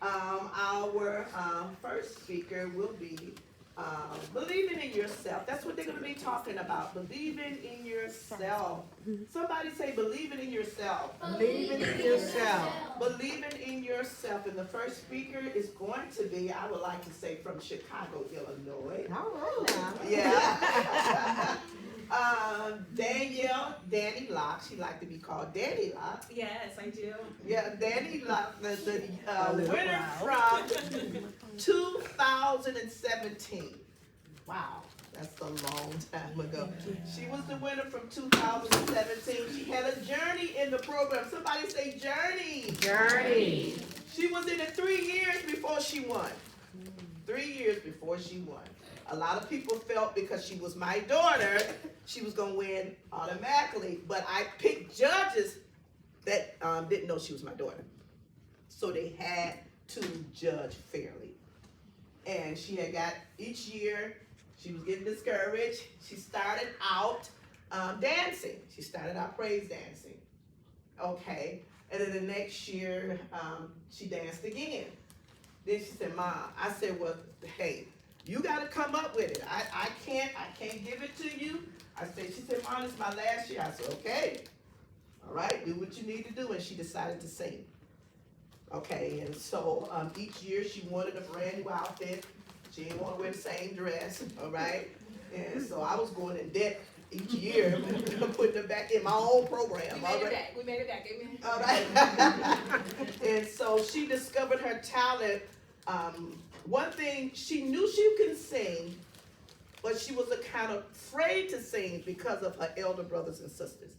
Our first speaker will be believing in yourself. That's what they're going to be talking about. Believing in yourself. Somebody say believing in yourself. Believing in yourself. Believing in yourself. And the first speaker is going to be, I would like to say, from Chicago, Illinois. All right now. Yeah. Danny Locke. She like to be called Danny Locke. Yes, I do. Yeah, Danny Locke, the winner from 2017. Wow, that's a long time ago. She was the winner from 2017. She had a journey in the program. Somebody say journey. Journey. She was in it 3 years before she won. 3 years before she won. A lot of people felt because she was my daughter, she was going to win automatically. But I picked judges that didn't know she was my daughter. So they had to judge fairly. And she had got, each year, she was getting discouraged. She started out dancing. She started out praise dancing. Okay. And then the next year, she danced again. Then she said, Mom, I said, well, hey, you got to come up with it. I can't give it to you. I said, she said, Mom, it's my last year. I said, okay. All right, do what you need to do. And she decided to sing. Okay, and so each year she wanted a brand new outfit. She didn't want to wear the same dress, all right? And so I was going in debt each year, putting her back in my own program. We made it back. We made it back. Amen. All right. And so she discovered her talent. One thing, she knew she could sing, but she was kind of afraid to sing because of her elder brothers and sisters.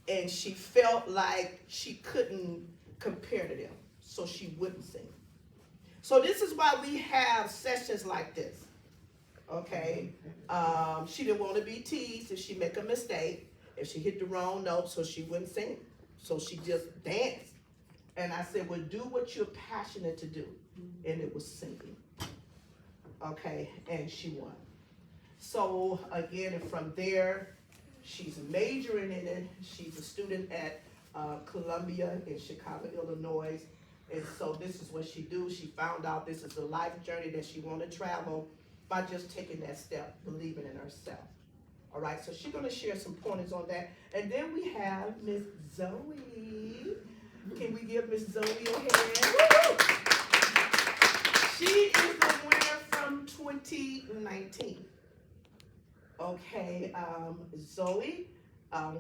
And she felt like she couldn't compare to them, so she wouldn't sing. So this is why we have sessions like this, okay? She didn't want to be teased if she make a mistake, if she hit the wrong note, so she wouldn't sing. So she just danced. And I said, well, do what you're passionate to do. And it was singing. Okay, and she won. So again, and from there, she's majoring in it. She's a student at Columbia in Chicago, Illinois. And so this is what she do. She found out this is a life journey that she want to travel by just taking that step, believing in herself. All right, so she's going to share some pointers on that. And then we have Miss Zoe. Can we give Miss Zoe a hand? Woo! She is the winner from 2019. Okay, Zoe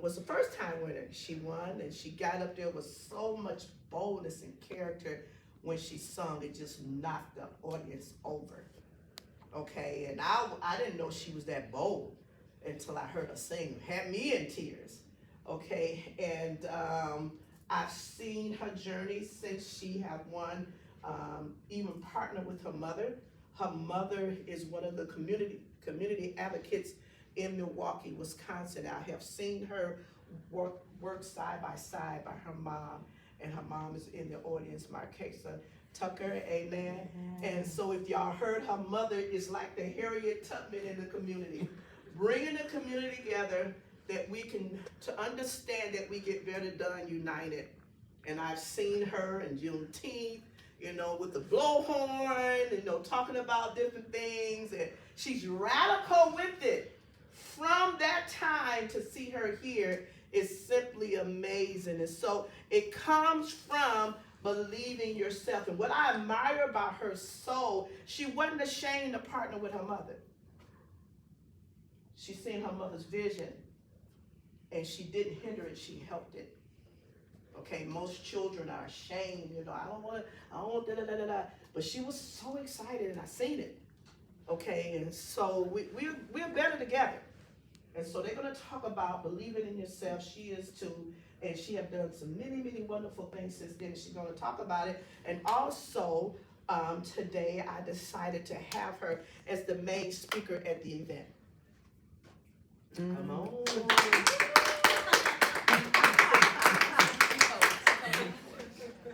was the first time winner. She won, and she got up there with so much boldness and character when she sung. It just knocked the audience over. Okay, and I didn't know she was that bold until I heard her sing. It had me in tears. Okay, and I've seen her journey since she have won, even partnered with her mother. Her mother is one of the community advocates in Milwaukee, Wisconsin. I have seen her work side by side by her mom, and her mom is in the audience, Marquesa Tucker, amen. And so if y'all heard, her mother is like the Harriet Tubman in the community, bringing the community together that we can, to understand that we get better done united. And I've seen her in Juneteenth, you know, with the blowhorn, you know, talking about different things, and she's radical with it. From that time to see her here is simply amazing. And so it comes from believing yourself. And what I admire about her soul, she wasn't ashamed to partner with her mother. She seen her mother's vision, and she didn't hinder it, she helped it. Okay, most children are ashamed, you know, I don't want da-da-da-da-da. But she was so excited, and I seen it. Okay, and so we're better together. And so they're going to talk about believing in yourself. She is too, and she have done some many wonderful things since then. She's going to talk about it. And also, today I decided to have her as the main speaker at the event. Come on.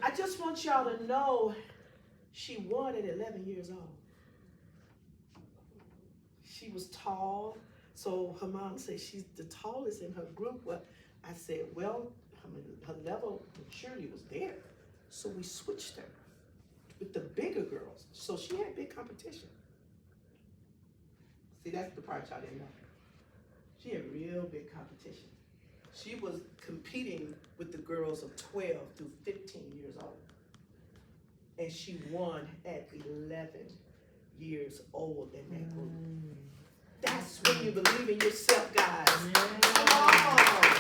I just want y'all to know she won at 11 years old. She was tall, so her mom said she's the tallest in her group. Well, I said, well, her level of maturity was there, so we switched her. with the bigger girls. So she had big competition. See, that's the part y'all didn't know. She had real big competition. She was competing with the girls of 12 through 15 years old. And she won at 11 years old in that group. That's when you believe in yourself, guys. Come on.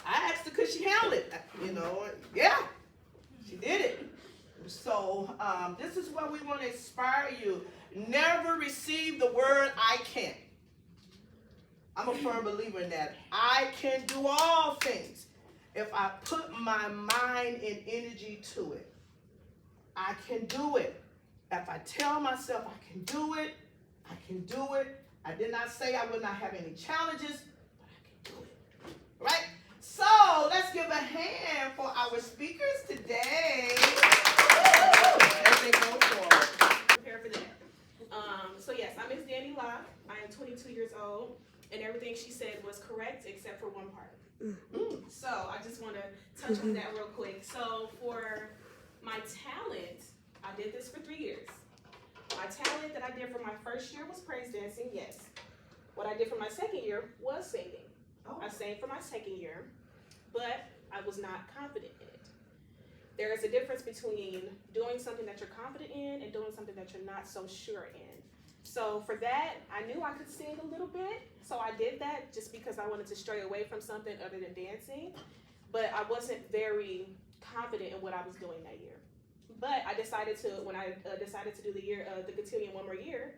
I asked her, could she handle it? You know, yeah, she did it. So this is what we want to inspire you. Never receive the word I can't. I'm a firm believer in that. I can do all things if I put my mind and energy to it. I can do it. If I tell myself I can do it, I can do it. I did not say I would not have any challenges, but I can do it. Right? So let's give a hand for our speakers today. As they go forward. Prepare for that. So yes, I'm Miss Danny Locke. I am 22 years old, and everything she said was correct except for one part. So I just want to touch on that real quick. So for my talent, I did this for 3 years. My talent that I did for my first year was praise dancing, yes. What I did for my second year was singing. I sang for my second year, but I was not confident in it. There is a difference between doing something that you're confident in and doing something that you're not so sure in. So for that, I knew I could sing a little bit, so I did that just because I wanted to stray away from something other than dancing, but I wasn't very confident in what I was doing that year. But I decided to, when I decided to do the cotillion one more year,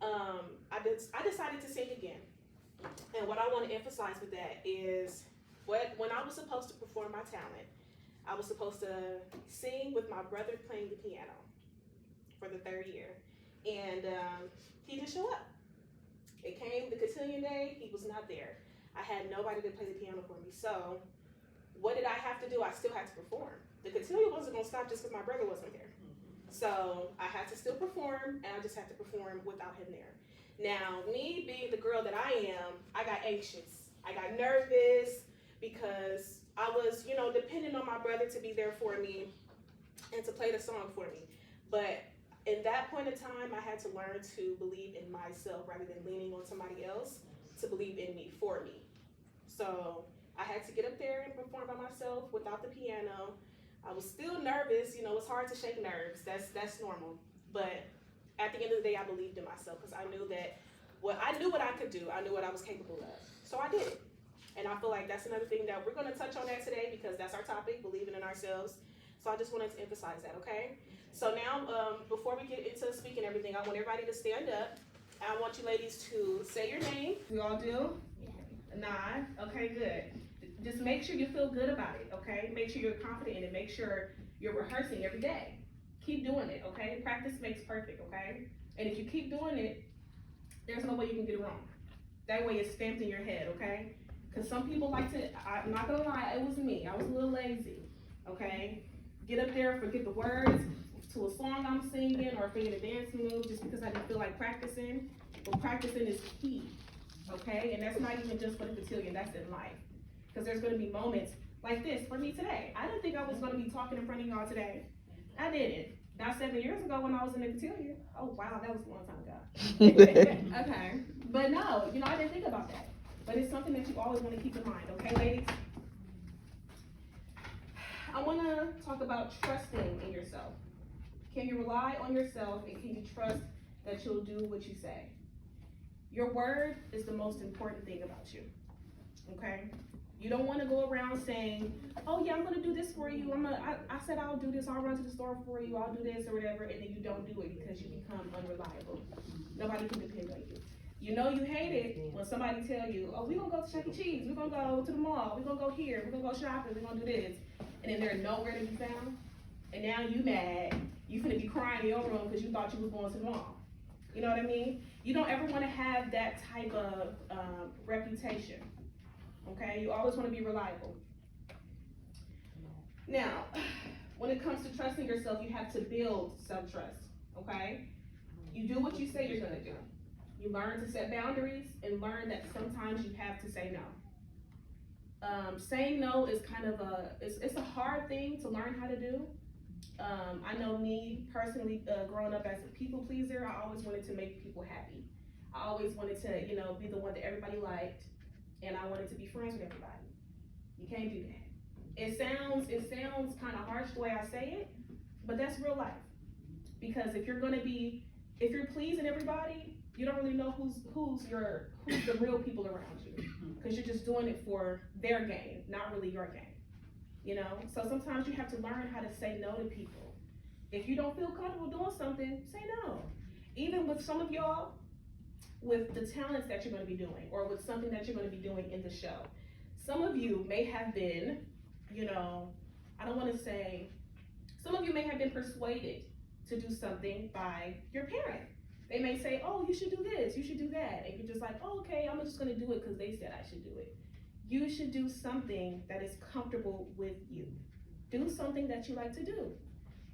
I decided to sing again. And what I want to emphasize with that is when I was supposed to perform my talent, I was supposed to sing with my brother playing the piano for the third year. And he didn't show up. It came the cotillion day, he was not there. I had nobody to play the piano for me. So what did I have to do? I still had to perform. The cotillion wasn't gonna stop just because my brother wasn't there. So I had to still perform, and I just had to perform without him there. Now, me being the girl that I am, I got anxious. I got nervous because I was, depending on my brother to be there for me and to play the song for me. But in that point in time, I had to learn to believe in myself rather than leaning on somebody else to believe in me, for me. So I had to get up there and perform by myself without the piano. I was still nervous, it's hard to shake nerves, that's normal. But at the end of the day, I believed in myself because I knew that I knew what I could do, I knew what I was capable of. So I did it. And I feel like that's another thing that we're gonna touch on that today because that's our topic, believing in ourselves. So I just wanted to emphasize that, okay? So now, before we get into speaking everything, I want everybody to stand up. I want you ladies to say your name. We all do? Nod. Okay, good. Just make sure you feel good about it, okay? Make sure you're confident in it. Make sure you're rehearsing every day. Keep doing it, okay? Practice makes perfect, okay? And if you keep doing it, there's no way you can get it wrong. That way it's stamped in your head, okay? Because some people like to, I'm not gonna lie, it was me. I was a little lazy, okay? Get up there, forget the words to a song I'm singing or forget a dance move just because I didn't feel like practicing. But practicing is key, okay? And that's not even just for the cotillion, that's in life. Because there's gonna be moments like this for me today. I didn't think I was gonna be talking in front of y'all today. I didn't. Now 7 years ago when I was in the cotillion, oh wow, that was a long time ago. Okay, but no, I didn't think about that. But it's something that you always wanna keep in mind, okay ladies? I wanna talk about trusting in yourself. Can you rely on yourself and can you trust that you'll do what you say? Your word is the most important thing about you, okay? You don't want to go around saying, oh yeah, I'm going to do this for you. I said I'll do this. I'll run to the store for you. I'll do this or whatever. And then you don't do it because you become unreliable. Nobody can depend on you. You hate it when somebody tell you, oh, we're going to go to Chuck E. Cheese. We're going to go to the mall. We're going to go here. We're going to go shopping. We're going to do this. And then they're nowhere to be found. And now you mad. You finna be crying in your room because you thought you was going to the mall. You know what I mean? You don't ever want to have that type of reputation. Okay, you always want to be reliable. Now, when it comes to trusting yourself, you have to build self-trust, okay? You do what you say you're gonna do. You learn to set boundaries and learn that sometimes you have to say no. Saying no is kind of it's a hard thing to learn how to do. I know me personally, growing up as a people pleaser, I always wanted to make people happy. I always wanted to, you know, be the one that everybody liked, and I wanted to be friends with everybody. You can't do that. It sounds kind of harsh the way I say it, but that's real life. Because if you're pleasing everybody, you don't really know who's the real people around you, because you're just doing it for their gain, not really your gain. You know, so sometimes you have to learn how to say no to people. If you don't feel comfortable doing something, say no. Even with some of y'all, with the talents that you're going to be doing, or with something that you're going to be doing in the show. Some of you may have been, you know, I don't want to say, some of you may have been persuaded to do something by your parent. They may say, oh, you should do this, you should do that. And you're just like, oh, okay, I'm just gonna do it because they said I should do it. You should do something that is comfortable with you. Do something that you like to do.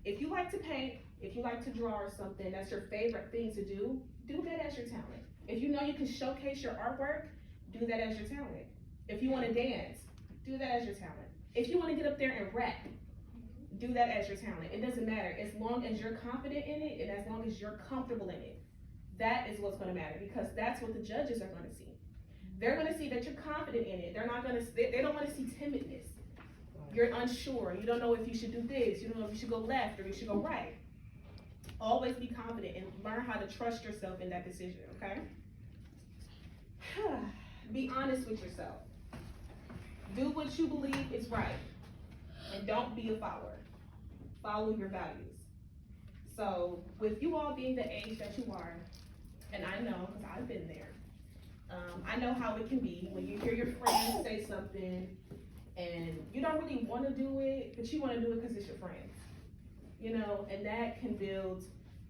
If you like to paint, if you like to draw or something, that's your favorite thing to do that as your talent. If you know you can showcase your artwork, do that as your talent. If you wanna dance, do that as your talent. If you wanna get up there and rap, do that as your talent. It doesn't matter, as long as you're confident in it and as long as you're comfortable in it. That is what's gonna matter, because that's what the judges are gonna see. They're gonna see that you're confident in it. They don't wanna see timidness. You're unsure, you don't know if you should do this, you don't know if you should go left or you should go right. Always be confident and learn how to trust yourself in that decision, okay? Be honest with yourself. Do what you believe is right, and don't be a follower. Follow your values. So, with you all being the age that you are, and I know, because I've been there, I know how it can be when you hear your friends say something, and you don't really want to do it, but you want to do it because it's your friends. You know, and that can build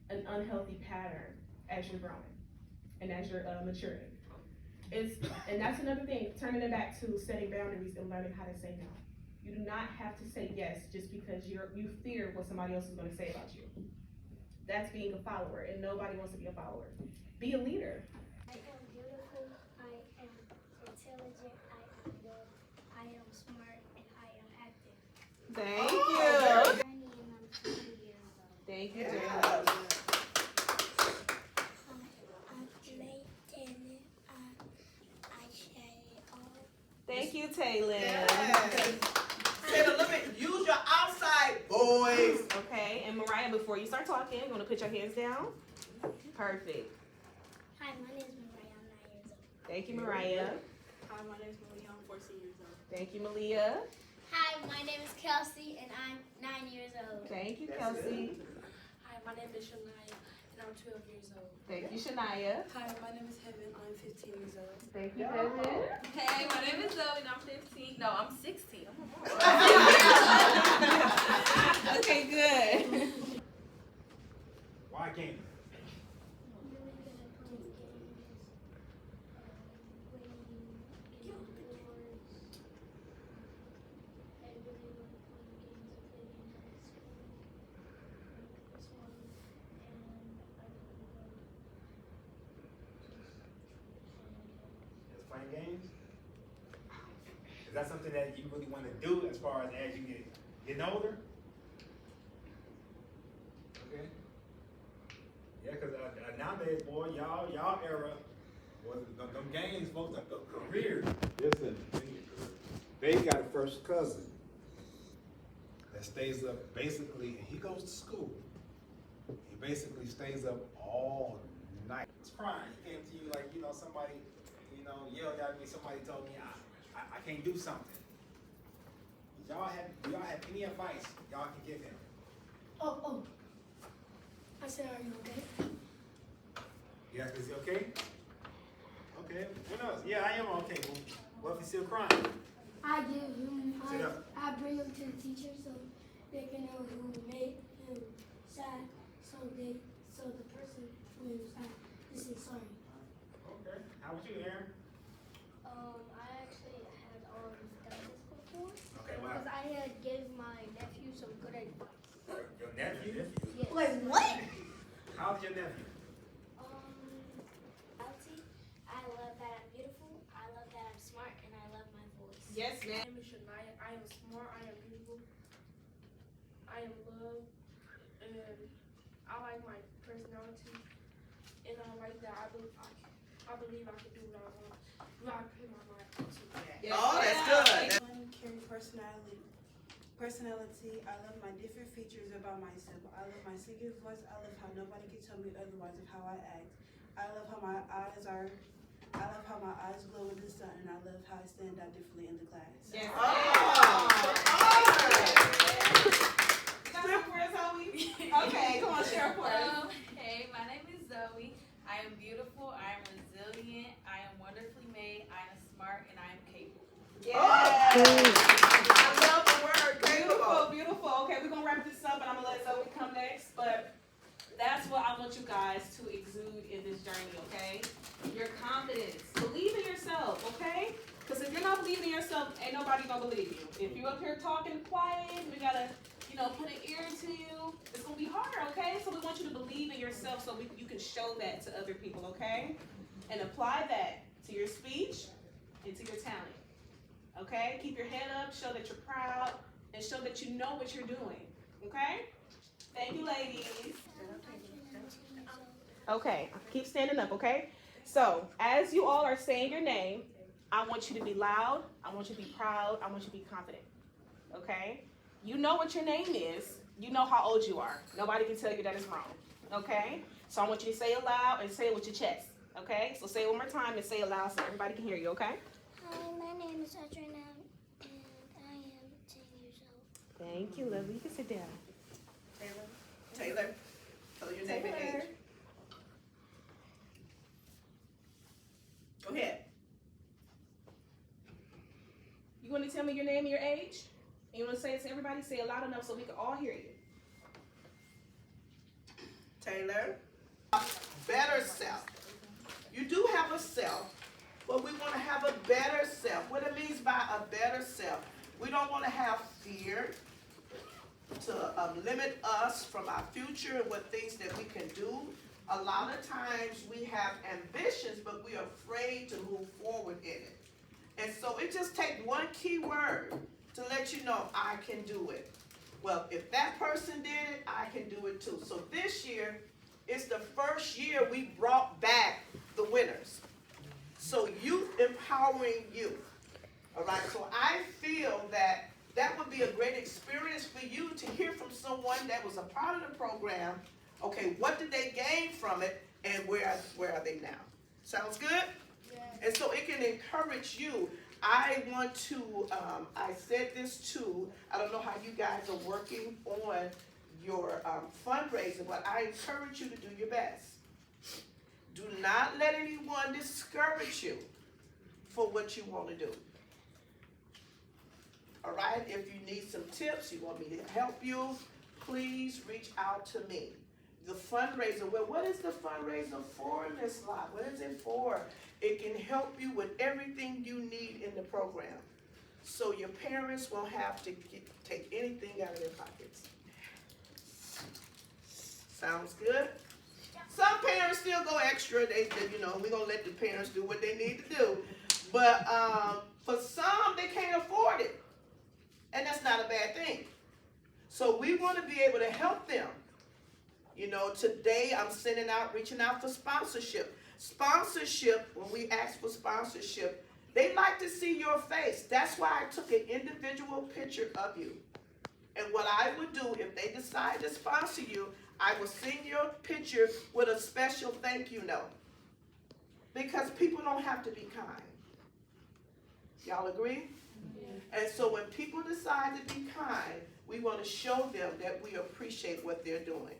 an unhealthy pattern as you're growing, and as you're maturing. And that's another thing, turning it back to setting boundaries and learning how to say no. You do not have to say yes just because you fear what somebody else is going to say about you. That's being a follower, and nobody wants to be a follower. Be a leader. I am beautiful, I am intelligent, I am good, I am smart, and I am active. Thank you. I'm 20 and I'm 2 years old. Thank you, Yes. Jalen. I play tennis, I share it all. Thank you, Taylor. Yes. Say the limit, use your outside voice. Okay, and Mariah, before you start talking, you want to put your hands down? Perfect. Hi, my name is Mariah, I'm 9 years old. Thank you, Mariah. Hi, my name is Malia. I'm 14 years old. Thank you, Malia. Hi, my name is Kelsey, and I'm 9 years old. Thank you, That's Kelsey. Hi, my name is Shania, and I'm 12 years old. Thank you, Shania. Hi, my name is Heaven. I'm 15 years old. Thank you, Kevin. Hey, my name is Zoe, and I'm 15. No, I'm 16. Okay, good. Why can't you? I'm really good at playing games, winning, getting awards. I really love playing games. I play games at school, like this one, and I really love Just playing games? Is that something that you really want to do as far as you getting older? Okay. Yeah, because nowadays, boy, y'all era, boy, them games supposed to go career. Listen, they got a first cousin that stays up basically, and he goes to school. He basically stays up all night. It's crying. He came to you like, somebody, yelled at me, somebody told me I can't do something. Do y'all have any advice y'all can give him? Oh. I said, are you okay? Yeah, is he okay? Okay, what else? Yeah, I am okay. Well, what if he's still crying? I give him, Sit up. I bring him to the teacher so they can know who made him sad, so the person who made him sad is sorry. Okay. How about you, Aaron? I actually had done this before. Okay, wow. Because I had gave my nephew some good advice. Your nephew? Yes. what? How old is your nephew? Reality, I love that I'm beautiful, I love that I'm smart, and I love my voice. Yes, ma'am. My name is Shania. I am smart. I am beautiful. I am loved. And I like my personality. And I like that I believe I can do what I want. What I put my mind to. Yes, Oh, that's ma'am. good. Fun, caring personality. I love my different features about myself. I love my singing voice. I love how nobody can tell me otherwise of how I act. I love how my eyes are. I love how my eyes glow in the sun, and I love how I stand out differently in the class. Yes, Oh, You got some for us, Zoe? Okay, come on, share for us. Hey, my name is Zoe. I am beautiful. I am resilient. I am wonderfully made. I am smart, and I am capable. Yes. I love the word Beautiful, capable. beautiful. Okay, we're gonna wrap this up, and I'm gonna let Zoe come next. But that's what I want you guys to exude in this journey, okay? Your confidence. Believe in yourself, okay? Because if you're not believing in yourself, ain't nobody gonna believe you. If you up here talking quiet, we gotta, put an ear to you. It's gonna be hard, okay? So we want you to believe in yourself so you can show that to other people, okay? And apply that to your speech and to your talent. Okay? Keep your head up, show that you're proud, and show that you know what you're doing. Okay? Thank you, ladies. Okay, keep standing up, okay? So, as you all are saying your name, I want you to be loud, I want you to be proud, I want you to be confident. Okay? You know what your name is, you know how old you are. Nobody can tell you that is wrong. Okay? So I want you to say it loud and say it with your chest. Okay? So say it one more time and say it loud so everybody can hear you, okay? Hi, my name is Adriana, and I am 10 years old. Thank you, lovely. You can sit down. Taylor, tell your name and age. Go ahead. You want to tell me your name and your age? And you want to say it to everybody? Say it loud enough so we can all hear you. Taylor. Better self. You do have a self, but we want to have a better self. What it means by a better self, we don't want to have fear to limit us from our future and what things that we can do. A lot of times we have ambitions, but we are afraid to move forward in it. And so it just takes one key word to let you know, I can do it. Well, if that person did it, I can do it too. So this year, it's the first year we brought back the winners. So youth empowering youth. All right, so I feel that that would be a great experience for you to hear from someone that was a part of the program. Okay, what did they gain from it, and where are they now? Sounds good? Yeah. And so it can encourage you. I want to, I said this too, I don't know how you guys are working on your fundraising, but I encourage you to do your best. Do not let anyone discourage you for what you want to do. All right, if you need some tips, you want me to help you, please reach out to me. The fundraiser, well, what is the fundraiser for, Ms. Lott? What is it for? It can help you with everything you need in the program. So your parents won't have to take anything out of their pockets. Sounds good? Some parents still go extra. They we're gonna let the parents do what they need to do. But for some, they can't afford it. And that's not a bad thing. So we want to be able to help them. Today I'm reaching out for sponsorship. Sponsorship, when we ask for sponsorship, they like to see your face. That's why I took an individual picture of you. And what I would do, if they decide to sponsor you, I will send your picture with a special thank you note. Because people don't have to be kind. Y'all agree? Yeah. And so when people decide to be kind, we want to show them that we appreciate what they're doing.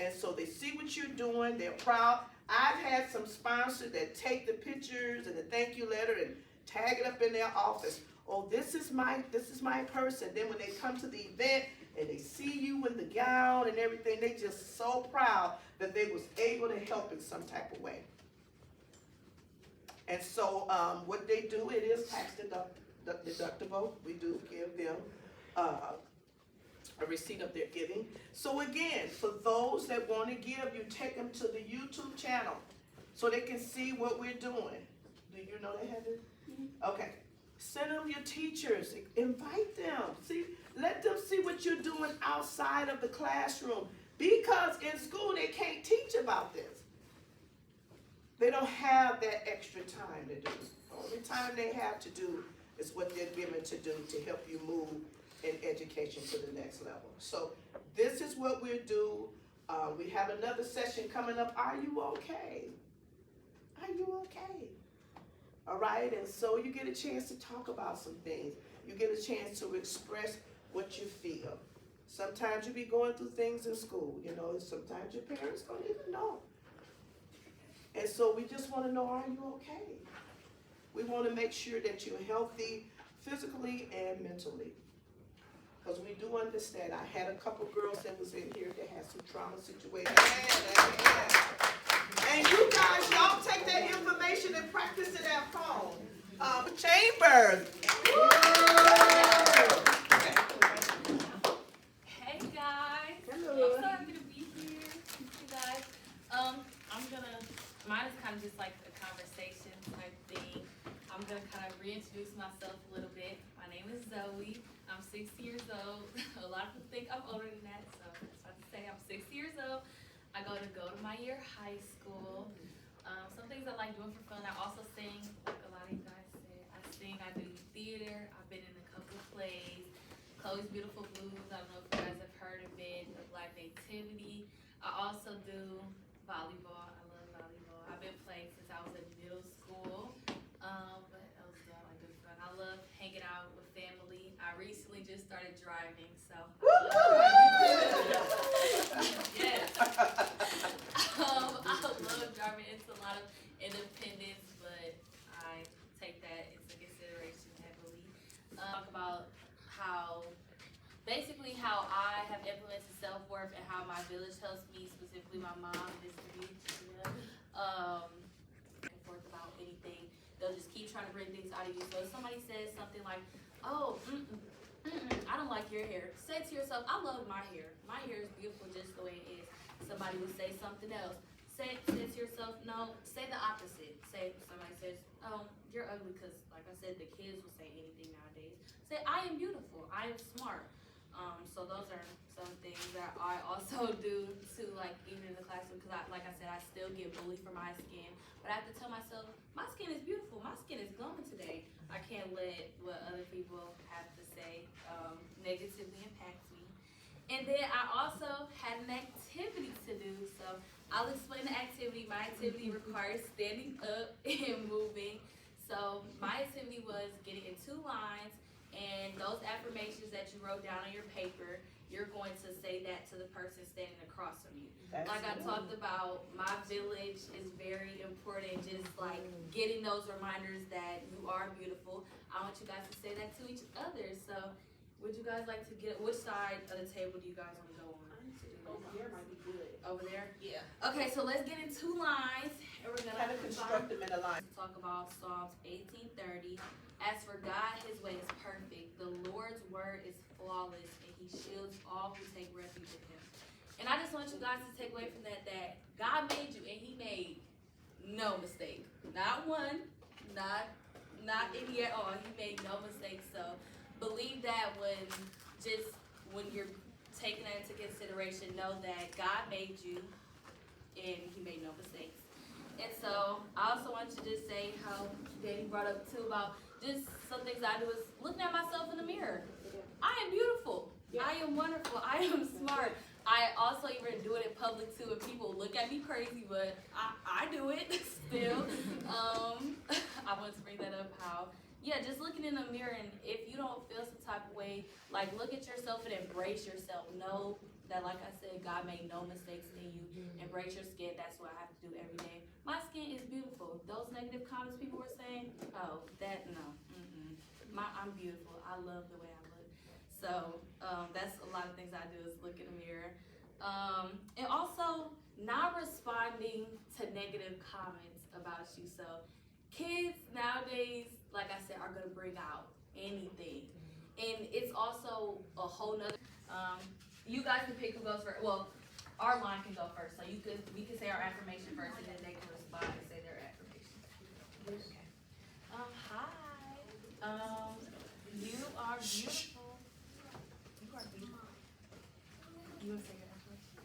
And so they see what you're doing, they're proud. I've had some sponsors that take the pictures and the thank you letter and tag it up in their office. Oh, this is my person. Then when they come to the event and they see you in the gown and everything, they just so proud that they was able to help in some type of way. And so what they do, it is tax deductible. We do give them a receipt of their giving. So again, for those that want to give, you take them to the YouTube channel so they can see what we're doing. Do you know they have it? Okay. Send them your teachers, invite them, let them see what you're doing outside of the classroom. Because in school they can't teach about this. They don't have that extra time to do. The only time they have to do is what they're given to do to help you move in education to the next level. So this is what we'll do. We have another session coming up. Are you okay? Are you okay? All right, and so you get a chance to talk about some things. You get a chance to express what you feel. Sometimes you be going through things in school, you know, sometimes your parents don't even know. And so we just want to know, are you okay? We want to make sure that you're healthy physically and mentally. Because we do understand. I had a couple girls that was in here that had some trauma situations. And you guys, y'all take that information and practice it at home. Chambers. Hey guys. Hello. I'm so happy to be here. You guys. Mine is kind of just like a conversation type thing. I'm gonna kind of reintroduce myself a little bit. My name is Zoe. I'm 6 years old. A lot of people think I'm older than that, so that's what I say. I'm 6 years old. I go to Meyer High School. Some things I like doing for fun. I also sing, like a lot of you guys said. I sing, I do theater. I've been in a couple of plays. Chloe's Beautiful Blues. I don't know if you guys have heard of it. The Black Nativity. I also do volleyball. I love volleyball. I've been playing since I was in middle school. What else do I like doing fun? I love hanging out with family. I recently just started driving, so. Yes. I love driving. It's a lot of independence, but I take that into consideration heavily. Talk about how I have implemented self-worth and how my village helps me, specifically my mom, forth about anything. They'll just keep trying to bring things out of you. So if somebody says something like, oh, I don't like your hair, say to yourself, I love my hair. My hair is beautiful just the way it is. Somebody will say something else. Say to yourself, no, say the opposite. Say, somebody says, oh, you're ugly, because like I said, the kids will say anything nowadays. Say, I am beautiful, I am smart. So those are some things that I also do to, like, even in the classroom, because like I said, I still get bullied for my skin. But I have to tell myself, my skin is beautiful, my skin is glowing today. I can't let what other people have to say negatively impact me. And then I also had an activity to do, so I'll explain the activity. My activity requires standing up and moving. So my activity was getting in 2 lines, and those affirmations that you wrote down on your paper, you're going to say that to the person standing across from you. Like I talked about, my village is very important, just like getting those reminders that you are beautiful. I want you guys to say that to each other. So would you guys like to get, which side of the table do you guys want to go on? Over here might be good. Over there? Yeah. Okay, so let's get in 2 lines, and we're Kind of construct them in a line. talk about Psalms 18:30. As for God, his way is perfect. The Lord's word is flawless, and he shields all who take refuge in him. And I just want you guys to take away from that God made you, and he made no mistake. Not one, not any at all. He made no mistakes. So believe that when you're taking that into consideration, know that God made you, and he made no mistakes. And so I also want you to just say how Danny brought up too about just some things I do is looking at myself in the mirror. I am beautiful. I am wonderful. I am smart. I also even do it in public too, and people look at me crazy, but I do it still. I want to bring that up how, just looking in the mirror, and if you don't feel some type of way, like look at yourself and embrace yourself. Know that, like I said, God made no mistakes in you. Embrace your skin. That's what I have to do every day. My skin is beautiful. Those negative comments people were saying, no. I'm beautiful. I love the way I look. So that's a lot of things I do is look in the mirror. And also not responding to negative comments about you. So kids nowadays, like I said, are going to bring out anything. And it's also a whole nother, you guys can pick who goes first. Well, our line can go first. So we can say our affirmation first, and then they can respond and say their affirmation. Okay. Hi. beautiful. You are beautiful. You want to say your affirmation?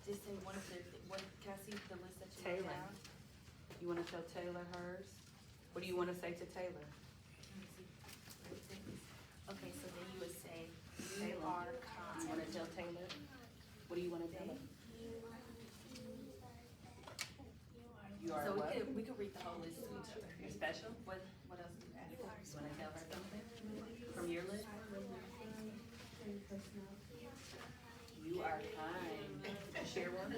Just say one of the, what, can I see the list that you wrote Taylor. down? You wanna tell Taylor hers? What do you wanna say to Taylor? Let me see. Okay, so then you would say, you are You kind. wanna tell Taylor? What do you wanna tell her? You are So what? we could read the whole list to each other. You're special? What else do you add? You wanna tell her something from your list? You are kind. Share one?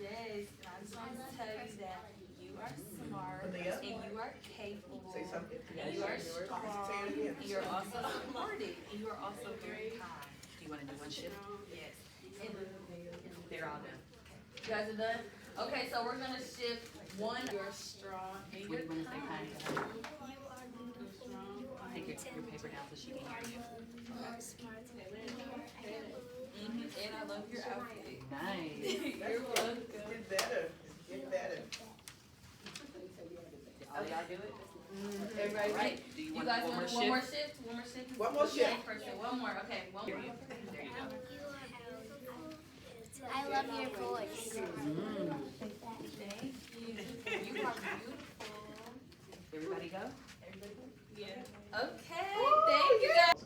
Yes, and I just want to tell you that you are smart, Leah? and you are capable. Say something. And you are strong, Say it again. and you're also supportive, and you are also very kind. Do you wanna do one shift? Yes. And They're all done. you guys are done? Okay, so we're gonna shift one. You're strong, and What you're do you wanna say kind to her? You're strong. Take your paper down so she can hear you. And I love your outfit. Nice. You're welcome. Get better. Get better. All y'all do it? Everybody All ready? right. Do you You want guys one more want one more shift? shift? One more shift? One more shift. Okay, person. One more. Okay, one more. There you go. I love your voice. Thank you. You are beautiful. Everybody go? Yeah. Okay. Thank you guys.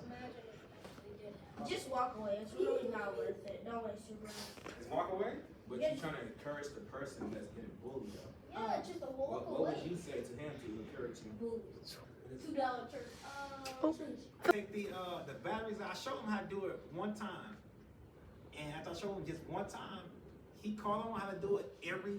Just walk away. It's really not worth it. Don't waste your breath. Just walk away? But you're trying to encourage the person that's getting bullied though. Yeah, just a walk What would away. you say to him to encourage him? $2 church. I think the batteries, I showed him how to do it one time. And after I showed him just one time, he caught on how to do it every